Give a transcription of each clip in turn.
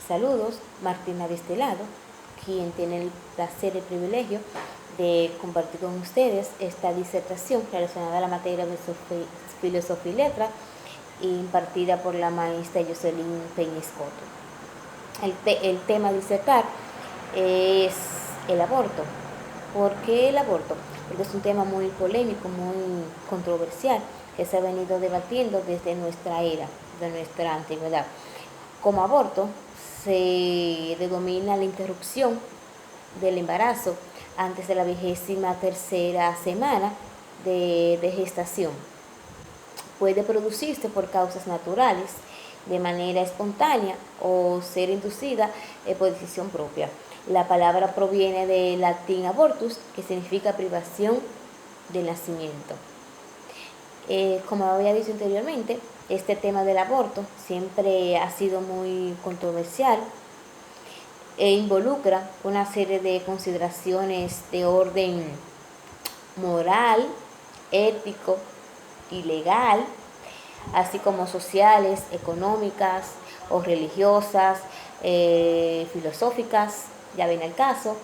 Saludos, Martina de este lado, quien tiene el placer y el privilegio de compartir con ustedes esta disertación relacionada a la materia de filosofía y letra, impartida por la maestra Jocelyn Peña-Escoto. El tema a disertar es el aborto. ¿Por qué el aborto? Porque es un tema muy polémico, muy controversial, que se ha venido debatiendo desde nuestra era, de nuestra antigüedad. Como aborto se denomina la interrupción del embarazo antes de la 23ª semana de gestación. Puede producirse por causas naturales, de manera espontánea o ser inducida por decisión propia. La palabra proviene del latín abortus, que significa privación del nacimiento. Como había dicho anteriormente, este tema del aborto siempre ha sido muy controversial e involucra una serie de consideraciones de orden moral, ético y legal, así como sociales, económicas o religiosas, filosóficas, ya ven el caso,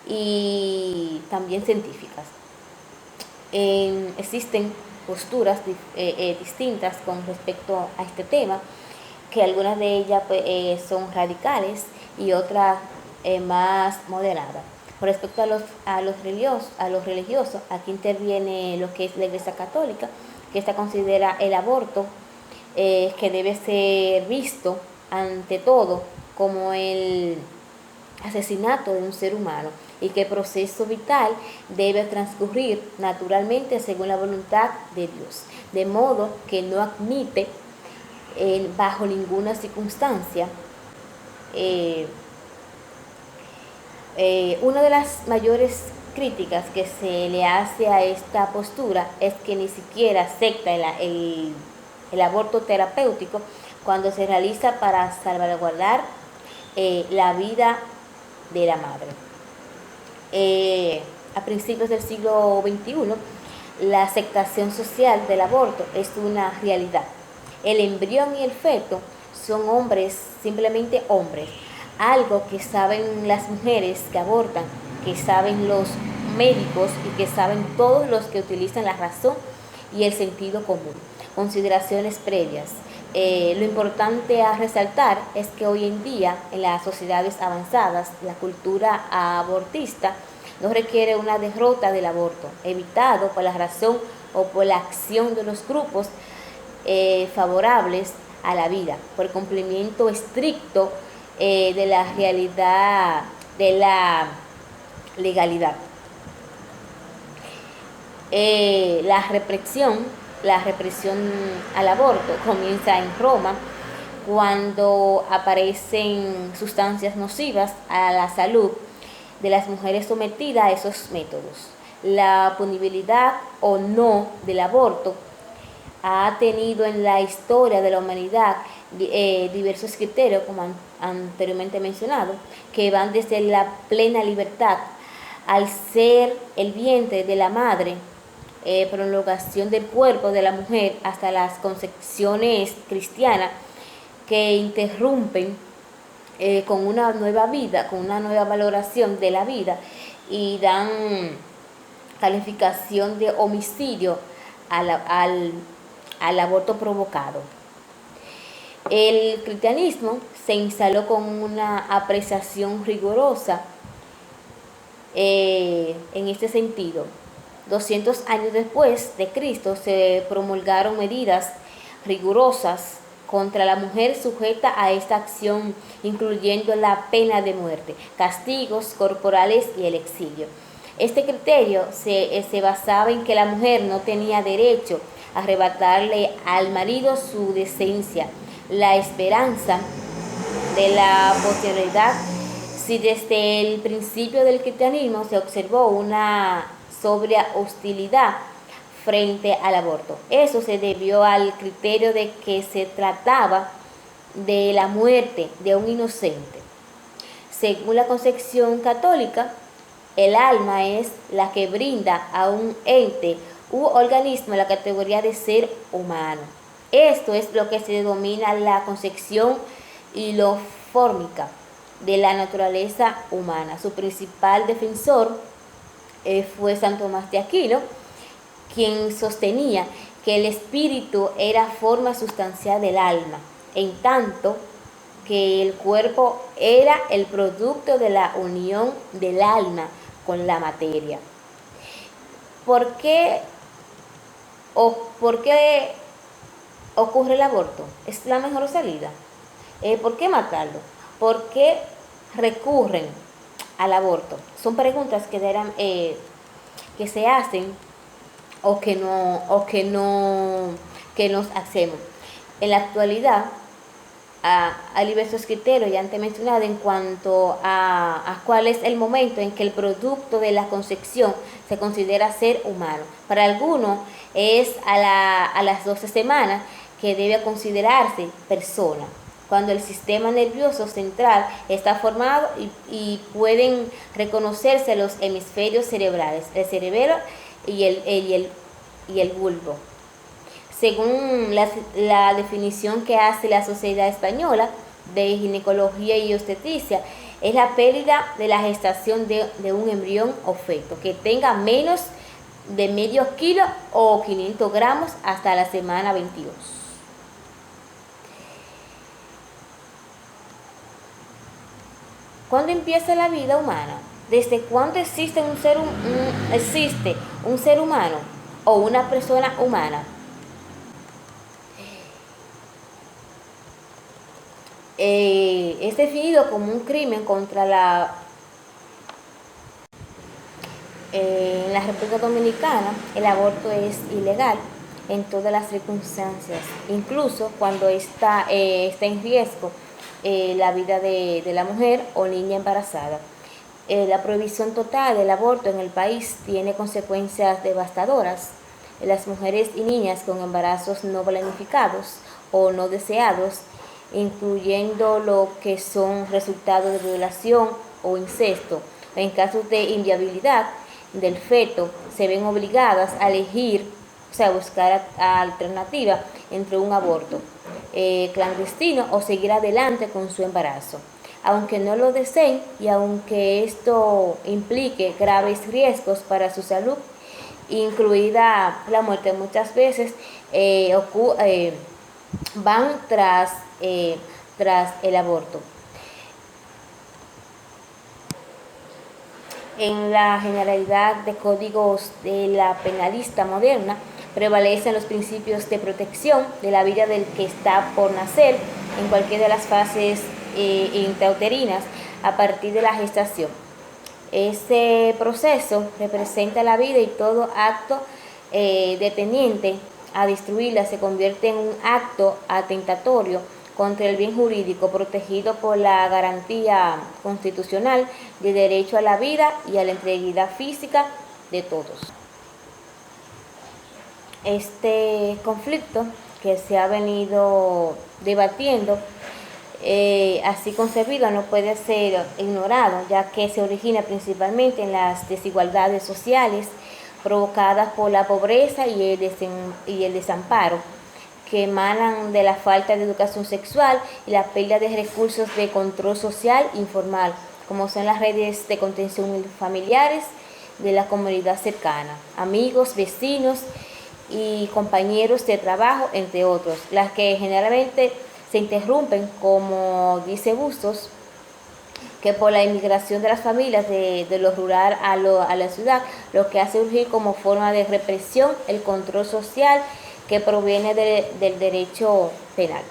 y también científicas. Existen posturas distintas con respecto a este tema, que algunas de ellas son radicales y otras más moderadas. Con respecto a los religiosos, aquí interviene lo que es la Iglesia Católica, que esta considera el aborto que debe ser visto ante todo como el asesinato de un ser humano y que el proceso vital debe transcurrir naturalmente según la voluntad de Dios, de modo que no admite bajo ninguna circunstancia. Una de las mayores críticas que se le hace a esta postura es que ni siquiera acepta el aborto terapéutico cuando se realiza para salvaguardar la vida de la madre. A principios del siglo XXI, la aceptación social del aborto es una realidad. El embrión y el feto son hombres, simplemente hombres, algo que saben las mujeres que abortan, que saben los médicos y que saben todos los que utilizan la razón y el sentido común. Consideraciones previas. Lo importante a resaltar es que hoy en día, en las sociedades avanzadas, la cultura abortista no requiere una derrota del aborto, evitado por la razón o por la acción de los grupos favorables a la vida, por el cumplimiento estricto de la realidad, de la legalidad. La represión al aborto comienza en Roma, cuando aparecen sustancias nocivas a la salud de las mujeres sometidas a esos métodos. La punibilidad o no del aborto ha tenido en la historia de la humanidad diversos criterios, como anteriormente mencionado, que van desde la plena libertad al ser el vientre de la madre, prolongación del cuerpo de la mujer, hasta las concepciones cristianas que interrumpen con una nueva vida, con una nueva valoración de la vida y dan calificación de homicidio al aborto provocado. El cristianismo se instaló con una apreciación rigurosa en este sentido. 200 años después de Cristo se promulgaron medidas rigurosas contra la mujer sujeta a esta acción, incluyendo la pena de muerte, castigos corporales y el exilio. Este criterio se basaba en que la mujer no tenía derecho a arrebatarle al marido su decencia, la esperanza de la posteridad. Si desde el principio del cristianismo se observó una sobria hostilidad frente al aborto, eso se debió al criterio de que se trataba de la muerte de un inocente. Según la concepción católica, el alma es la que brinda a un ente u organismo la categoría de ser humano. Esto es lo que se denomina la concepción y lo fórmica de la naturaleza humana. Su principal defensor fue San Tomás de Aquino, quien sostenía que el espíritu era forma sustancial del alma, en tanto que el cuerpo era el producto de la unión del alma con la materia. ¿Por qué ocurre el aborto? ¿Es la mejor salida? ¿Por qué matarlo? ¿Por qué recurren al aborto? Son preguntas que se hacen que nos hacemos. En la actualidad hay diversos criterios ya antes mencionados en cuanto a cuál es el momento en que el producto de la concepción se considera ser humano. Para algunos es a las 12 semanas que debe considerarse persona, cuando el sistema nervioso central está formado y pueden reconocerse los hemisferios cerebrales, el cerebelo y el bulbo. Según la definición que hace la Sociedad Española de Ginecología y Obstetricia, es la pérdida de la gestación de un embrión o feto que tenga menos de medio kilo o 500 gramos hasta la semana 22. ¿Cuándo empieza la vida humana? ¿Desde cuándo existe un ser humano o una persona humana? Es definido como un crimen contra en la República Dominicana. El aborto es ilegal en todas las circunstancias, incluso cuando está en riesgo la vida de la mujer o niña embarazada. La prohibición total del aborto en el país tiene consecuencias devastadoras. Las mujeres y niñas con embarazos no planificados o no deseados, incluyendo lo que son resultados de violación o incesto, en casos de inviabilidad del feto, se ven obligadas a elegir, buscar alternativa entre un aborto clandestino o seguir adelante con su embarazo. Aunque no lo deseen y aunque esto implique graves riesgos para su salud, incluida la muerte, muchas veces van tras el aborto. En la generalidad de códigos de la penalista moderna prevalecen los principios de protección de la vida del que está por nacer en cualquiera de las fases intrauterinas a partir de la gestación. Ese proceso representa la vida y todo acto tendiente a destruirla se convierte en un acto atentatorio contra el bien jurídico protegido por la garantía constitucional de derecho a la vida y a la integridad física de todos. Este conflicto que se ha venido debatiendo, así concebido, no puede ser ignorado, ya que se origina principalmente en las desigualdades sociales provocadas por la pobreza y el desamparo, que emanan de la falta de educación sexual y la pérdida de recursos de control social informal, como son las redes de contención familiares de la comunidad cercana, amigos, vecinos y compañeros de trabajo, entre otros, las que generalmente se interrumpen, como dice Bustos, que por la inmigración de las familias de lo rural a la ciudad, lo que hace surgir como forma de represión el control social que proviene del derecho penal.